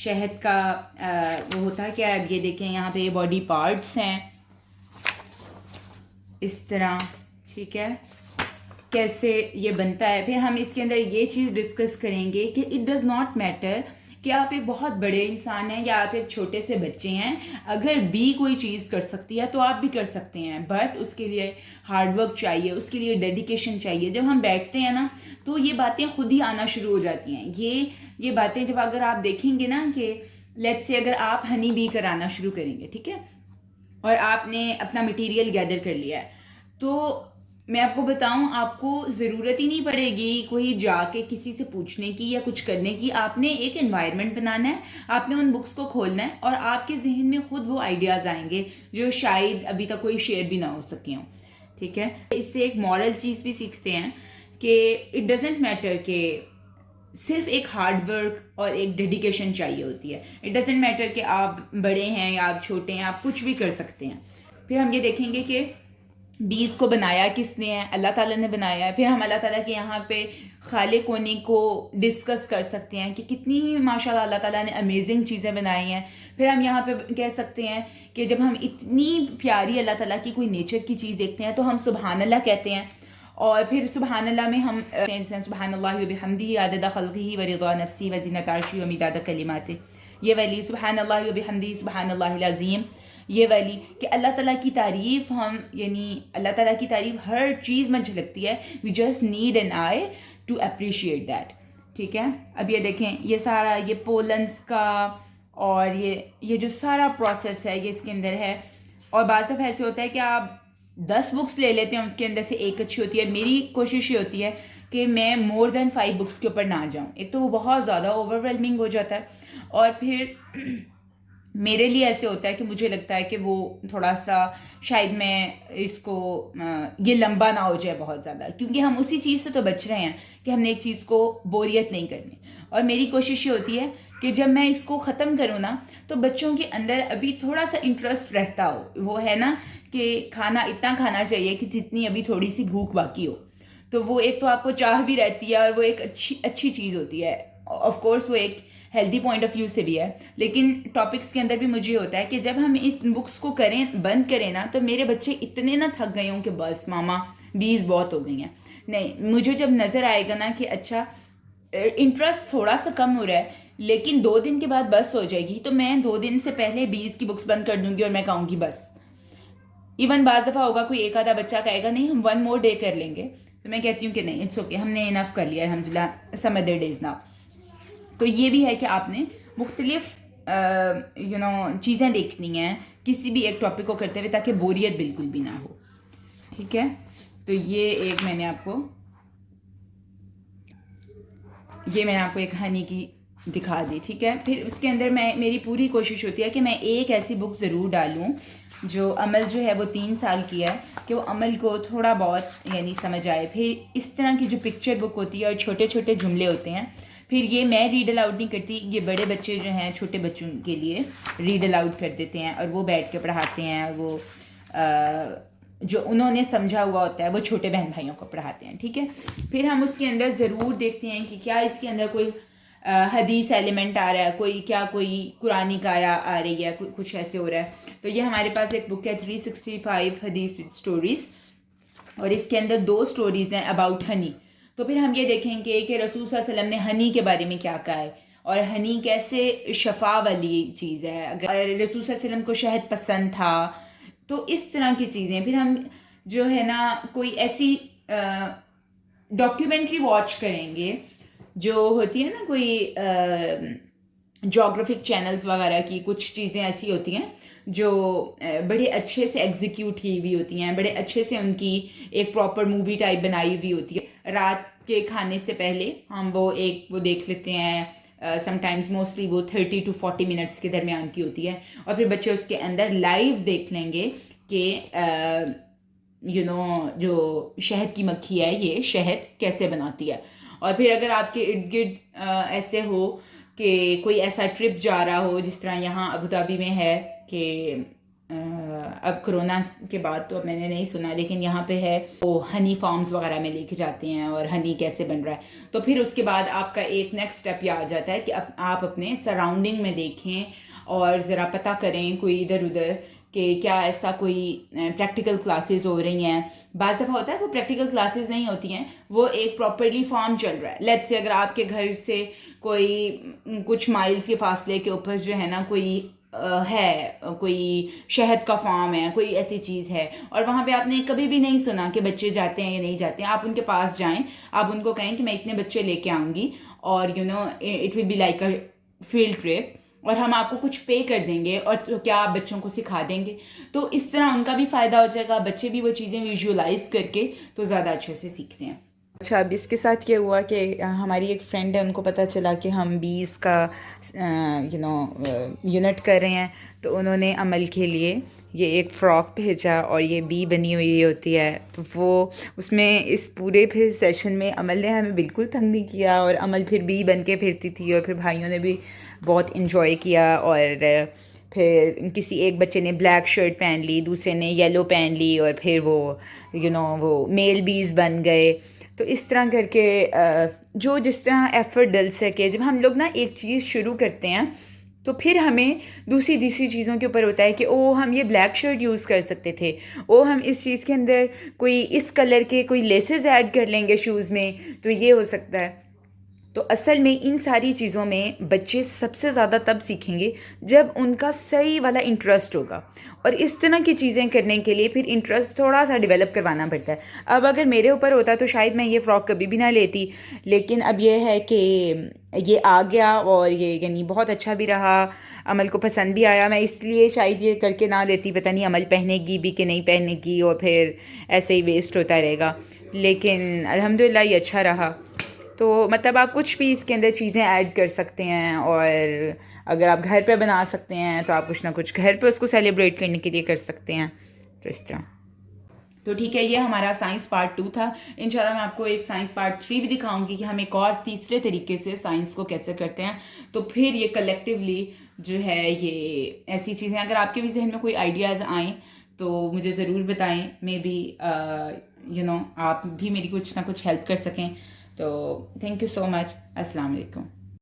شہد کا وہ ہوتا ہے کیا. اب یہ دیکھیں یہاں پہ باڈی پارٹس ہیں اس طرح, ٹھیک ہے, کیسے یہ بنتا ہے. پھر ہم اس کے اندر یہ چیز ڈسکس کریں گے کہ اٹ ڈز ناٹ میٹر کہ آپ ایک بہت بڑے انسان ہیں یا آپ ایک چھوٹے سے بچے ہیں, اگر بھی کوئی چیز کر سکتی ہے تو آپ بھی کر سکتے ہیں, بٹ اس کے لیے ہارڈ ورک چاہیے, اس کے لیے ڈیڈیکیشن چاہیے. جب ہم بیٹھتے ہیں نا تو یہ باتیں خود ہی آنا شروع ہو جاتی ہیں. یہ باتیں جب اگر آپ دیکھیں گے نا کہ لیٹس سے اگر آپ ہنی بی کرانا شروع کریں گے, ٹھیک ہے, اور آپ نے اپنا مٹیریل گیدر کر لیا ہے, تو میں آپ کو بتاؤں آپ کو ضرورت ہی نہیں پڑے گی کوئی جا کے کسی سے پوچھنے کی یا کچھ کرنے کی. آپ نے ایک انوائرمنٹ بنانا ہے, آپ نے ان بکس کو کھولنا ہے, اور آپ کے ذہن میں خود وہ آئیڈیاز آئیں گے جو شاید ابھی تک کوئی شیئر بھی نہ ہو سکے ہوں, ٹھیک ہے. اس سے ایک مورل چیز بھی سیکھتے ہیں کہ اٹ ڈزنٹ میٹر کہ صرف ایک ہارڈ ورک اور ایک ڈیڈیکیشن چاہیے ہوتی ہے. اٹ ڈزنٹ میٹر کہ آپ بڑے ہیں یا آپ چھوٹے ہیں, آپ کچھ بھی کر سکتے ہیں. پھر ہم یہ دیکھیں گے کہ بیز کو بنایا کس نے ہے, اللہ تعالیٰ نے بنایا ہے. پھر ہم اللہ تعالیٰ کے یہاں پہ خالق ہونے کو ڈسکس کر سکتے ہیں کہ کتنی ماشاء اللہ اللہ تعالیٰ نے امیزنگ چیزیں بنائی ہیں. پھر ہم یہاں پہ کہہ سکتے ہیں کہ جب ہم اتنی پیاری اللہ تعالیٰ کی کوئی نیچر کی چیز دیکھتے ہیں تو ہم سبحان اللہ کہتے ہیں. اور پھر سبحان اللہ میں ہم سبحان اللہ و بحمدہ عدد خلقہ و رضا نفسی و زینت عرشہ و مداد کلماتہ, یہ والی سبحان اللہ و بحمدہ سبحان اللہ العظیم, یہ والی کہ اللہ تعالیٰ کی تعریف ہم یعنی اللہ تعالیٰ کی تعریف ہر چیز میں جھلکتی ہے. We just need an eye to appreciate that, ٹھیک ہے. اب یہ دیکھیں یہ سارا یہ پولنس کا اور یہ جو سارا پروسیس ہے یہ اس کے اندر ہے. اور بعض دفعہ ایسے ہوتا ہے کہ آپ 10 بکس لے لیتے ہیں, ان کے اندر سے ایک اچھی ہوتی ہے. میری کوشش یہ ہوتی ہے کہ میں مور دین 5 بکس کے اوپر نہ جاؤں. ایک تو وہ بہت زیادہ اوور ویلمنگ ہو جاتا ہے, اور پھر میرے لیے ایسے ہوتا ہے کہ مجھے لگتا ہے کہ وہ تھوڑا سا شاید میں اس کو یہ لمبا نہ ہو جائے بہت زیادہ, کیونکہ ہم اسی چیز سے تو بچ رہے ہیں کہ ہم نے ایک چیز کو بوریت نہیں کرنی. اور میری کوشش یہ ہوتی ہے کہ جب میں اس کو ختم کروں نا تو بچوں کے اندر ابھی تھوڑا سا انٹرسٹ رہتا ہو. وہ ہے نا کہ کھانا اتنا کھانا چاہیے کہ جتنی ابھی تھوڑی سی بھوک باقی ہو, تو وہ ایک تو آپ کو چاہ بھی رہتی ہے اور وہ ایک اچھی چیز ہوتی ہے. آف کورس وہ ایک ہیلدی پوائنٹ آف ویو سے بھی ہے, لیکن ٹاپکس کے اندر بھی مجھے ہوتا ہے کہ جب ہم اس بکس کو بند کریں نا تو میرے بچے اتنے نہ تھک گئے ہوں کہ بس ماما 20 بہت ہو گئی ہیں. نہیں, مجھے جب نظر آئے گا نا کہ اچھا انٹرسٹ تھوڑا سا کم ہو رہا ہے لیکن 2 دن کے بعد بس ہو جائے گی, تو میں 2 دن سے پہلے 20 کی بکس بند کر دوں گی اور میں کہوں گی بس. ایون بعض دفعہ ہوگا کوئی ایک آدھا بچہ کہے گا نہیں ہم 1 more day کر لیں گے, تو میں کہتی ہوں کہ نہیں اٹس اوکے, ہم نے انف کر لیا الحمد للہ, سم ادر ڈیز نا. تو یہ بھی ہے کہ آپ نے مختلف چیزیں دیکھنی ہیں کسی بھی ایک ٹاپک کو کرتے ہوئے تاکہ بوریت بالکل بھی نہ ہو, ٹھیک ہے. تو یہ ایک میں نے آپ کو ایک ہنی کی دکھا دی, ٹھیک ہے. پھر اس کے اندر میری پوری کوشش ہوتی ہے کہ میں ایک ایسی بک ضرور ڈالوں جو عمل جو ہے وہ 3 سال کی ہے, کہ وہ عمل کو تھوڑا بہت یعنی سمجھ آئے. پھر اس طرح کی جو پکچر بک ہوتی ہے اور چھوٹے چھوٹے جملے ہوتے ہیں, پھر یہ میں ریڈ الاؤڈ نہیں کرتی, یہ بڑے بچے جو ہیں چھوٹے بچوں کے لیے ریڈ الاؤڈ کر دیتے ہیں اور وہ بیٹھ کے پڑھاتے ہیں, اور وہ جو انہوں نے سمجھا ہوا ہوتا ہے وہ چھوٹے بہن بھائیوں کو پڑھاتے ہیں, ٹھیک ہے. پھر ہم اس کے اندر ضرور دیکھتے ہیں کہ کیا اس کے اندر کوئی حدیث ایلیمنٹ آ رہا ہے, کوئی قرآنی کا آیا آ رہی ہے, کچھ ایسے ہو رہا ہے. تو یہ ہمارے پاس ایک بک ہے 365 حدیث وتھ اسٹوریز, اور اس کے اندر 2 اسٹوریز ہیں اباؤٹ ہنی. تو پھر ہم یہ دیکھیں گے کہ رسول صلی اللہ علیہ وسلم نے ہنی کے بارے میں کیا کہا ہے, اور ہنی کیسے شفا والی چیز ہے. اگر رسول صلی اللہ علیہ وسلم کو شہد پسند تھا تو اس طرح کی چیزیں. پھر ہم جو ہے نا کوئی ایسی ڈاکیومنٹری واچ کریں گے جو ہوتی ہے نا کوئی جغرافک چینلز وغیرہ کی, کچھ چیزیں ایسی ہوتی ہیں جو بڑے اچھے سے ایگزیکیوٹ کی ہوئی ہوتی ہیں, بڑے اچھے سے ان کی ایک پراپر مووی ٹائپ بنائی ہوئی ہوتی ہے. رات کے کھانے سے پہلے ہم وہ دیکھ لیتے ہیں, سم ٹائمز موسٹلی وہ 30 to 40 منٹس کے درمیان کی ہوتی ہے, اور پھر بچے اس کے اندر لائیو دیکھ لیں گے کہ جو شہد کی مکھی ہے یہ شہد کیسے بناتی ہے. اور پھر اگر آپ کے ارد گرد ایسے ہو کہ کوئی ایسا ٹرپ جا رہا ہو جس طرح یہاں ابوظہبی میں ہے کہ اب کرونا کے بعد تو اب میں نے نہیں سنا، لیکن یہاں پہ ہے وہ ہنی فارمز وغیرہ میں لے کے جاتے ہیں اور ہنی کیسے بن رہا ہے. تو پھر اس کے بعد آپ کا ایک نیکسٹ اسٹیپ یہ آ جاتا ہے کہ آپ اپنے سراؤنڈنگ میں دیکھیں اور ذرا پتہ کریں کوئی ادھر ادھر کہ کیا ایسا کوئی پریکٹیکل کلاسز ہو رہی ہیں. بعض دفعہ ہوتا ہے وہ پریکٹیکل کلاسز نہیں ہوتی ہیں، وہ ایک پراپرلی فارم چل رہا ہے. لیٹس سے اگر آپ کے گھر سے کوئی کچھ مائلس کے فاصلے کے اوپر جو ہے نا کوئی ہے، کوئی شہد کا فارم ہے، کوئی ایسی چیز ہے، اور وہاں پہ آپ نے کبھی بھی نہیں سنا کہ بچے جاتے ہیں یا نہیں جاتے ہیں، آپ ان کے پاس جائیں، آپ ان کو کہیں کہ میں اتنے بچے لے کے آؤں گی اور it will be like a field trip, اور ہم آپ کو کچھ پے کر دیں گے اور تو کیا آپ بچوں کو سکھا دیں گے. تو اس طرح ان کا بھی فائدہ ہو جائے گا، بچے بھی وہ چیزیں ویژولائز کر کے تو زیادہ اچھے سے سیکھتے ہیں. اچھا، اب اس کے ساتھ کیا ہوا کہ ہماری ایک فرینڈ ہے، ان کو پتہ چلا کہ ہم بیس کا یونٹ کر رہے ہیں، تو انہوں نے عمل کے لیے یہ ایک فراک بھیجا اور یہ بی بنی ہوئی ہوتی ہے. تو وہ اس میں اس پورے پھر سیشن میں عمل نے ہمیں بالکل تنگ نہیں کیا، اور عمل پھر بی بن کے پھرتی تھی، اور پھر بھائیوں نے بھی بہت انجوائے کیا. اور پھر کسی ایک بچے نے بلیک شرٹ پہن لی، دوسرے نے یلو پہن لی، اور پھر وہ میل بیز بن گئے. تو اس طرح کر کے جو جس طرح ایفرٹ ڈل سکے. جب ہم لوگ نا ایک چیز شروع کرتے ہیں تو پھر ہمیں دوسری چیزوں کے اوپر ہوتا ہے کہ ہم یہ بلیک شرٹ یوز کر سکتے تھے، ہم اس چیز کے اندر کوئی اس کلر کے کوئی لیسز ایڈ کر لیں گے شوز میں تو یہ ہو سکتا ہے. تو اصل میں ان ساری چیزوں میں بچے سب سے زیادہ تب سیکھیں گے جب ان کا صحیح والا انٹرسٹ ہوگا، اور اس طرح کی چیزیں کرنے کے لیے پھر انٹرسٹ تھوڑا سا ڈیولپ کروانا پڑتا ہے. اب اگر میرے اوپر ہوتا تو شاید میں یہ فراک کبھی بھی نہ لیتی، لیکن اب یہ ہے کہ یہ آ گیا اور یہ یعنی بہت اچھا بھی رہا، عمل کو پسند بھی آیا. میں اس لیے شاید یہ کر کے نہ لیتی، پتہ نہیں عمل پہنے گی بھی کہ نہیں پہنے گی اور پھر ایسے ہی ویسٹ ہوتا رہے گا. لیکن الحمدللہ یہ اچھا رہا. تو مطلب آپ کچھ بھی اس کے اندر چیزیں ایڈ کر سکتے ہیں، اور اگر آپ گھر پہ بنا سکتے ہیں تو آپ کچھ نہ کچھ گھر پہ اس کو سیلیبریٹ کرنے کے لیے کر سکتے ہیں. تو اس طرح تو ٹھیک ہے، یہ ہمارا سائنس پارٹ 2 تھا. انشاءاللہ میں آپ کو ایک سائنس پارٹ 3 بھی دکھاؤں گی کہ ہم ایک اور تیسرے طریقے سے سائنس کو کیسے کرتے ہیں. تو پھر یہ کلیکٹیولی جو ہے یہ ایسی چیزیں اگر آپ کے بھی ذہن میں کوئی آئیڈیاز آئیں تو مجھے ضرور بتائیں. مے بی آپ بھی میری کچھ نہ کچھ ہیلپ کر سکیں. تو تھینک یو سو مچ. السلام علیکم.